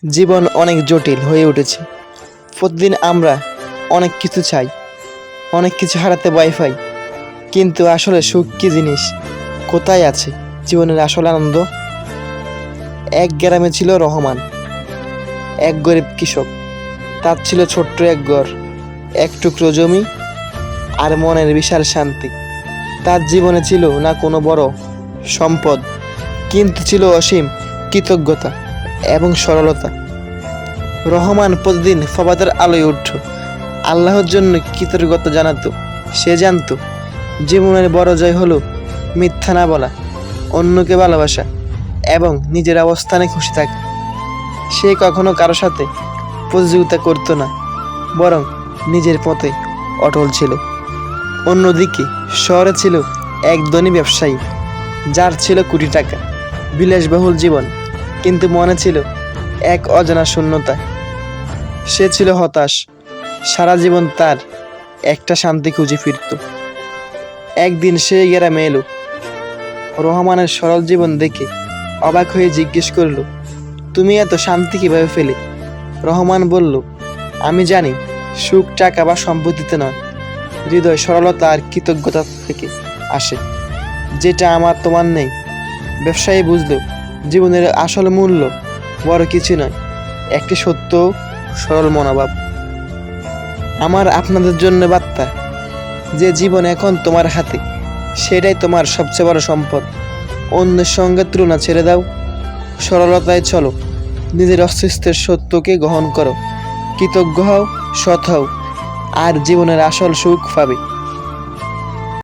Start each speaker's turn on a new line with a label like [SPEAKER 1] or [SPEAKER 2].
[SPEAKER 1] জীবন অনেক জটিল হয়ে উঠেছে। প্রতিদিন আমরা অনেক কিছু চাই, অনেক কিছু হারাতে ভয় পাই। কিন্তু আসলে সুখ কী জিনিস? কোথায় আছে জীবনের আসল আনন্দ? এক গ্রামে ছিল রহমান, এক গরিব কৃষক। তার ছিল ছোট্ট এক ঘর, এক টুকরো জমি আর মনের বিশাল শান্তি। তার জীবনে ছিল না কোনো বড় সম্পদ, কিন্তু ছিল অসীম কৃতজ্ঞতা এবং সরলতা। রহমান প্রতিদিন ফবাদের আলোয় উঠত, আল্লাহর জন্য কৃতজ্ঞতা জানাতো। সে জানতো জীবনের বড় জয় হলো মিথ্যা না বলা, অন্যকে ভালোবাসা এবং নিজের অবস্থানে খুশি থাকা। সে কখনো কারো সাথে প্রতিযোগিতা করতো না, বরং নিজের পথে অটল ছিল। অন্যদিকে শহরে ছিল এক ধনী ব্যবসায়ী, যার ছিল কোটি টাকা, বিলাসবহুল জীবন, কিন্তু মনে ছিল এক অজানা শূন্যতা। সে ছিল হতাশ, সারা জীবন তার একটা শান্তি খুঁজে ফিরত। একদিন সে গ্রামে এলো, রহমানের সরল জীবন দেখে অবাক হয়ে জিজ্ঞেস করলো, তুমি এত শান্তি কিভাবে ফেলে? রহমান বলল, আমি জানি সুখ টাকা বা সম্পত্তিতে নয়, হৃদয় সরলতা আর কৃতজ্ঞতা থেকে আসে, যেটা আমার তোমার নেই। ব্যবসায়ী বুঝলো জীবনের আসল মূল্য বড় কিছু নয়, একটি সত্য সরল মনোভাব। আমার আপনাদের জন্য বার্তা, যে জীবন এখন তোমার হাতে, সেটাই তোমার সবচেয়ে বড় সম্পদ। অন্যের সঙ্গে তুলনা ছেড়ে দাও, সরলতায় চলো, নিজের অস্তিত্বের সত্যকে গ্রহণ করো, কৃতজ্ঞ হও, সৎ হও, আর জীবনের আসল সুখ পাবে।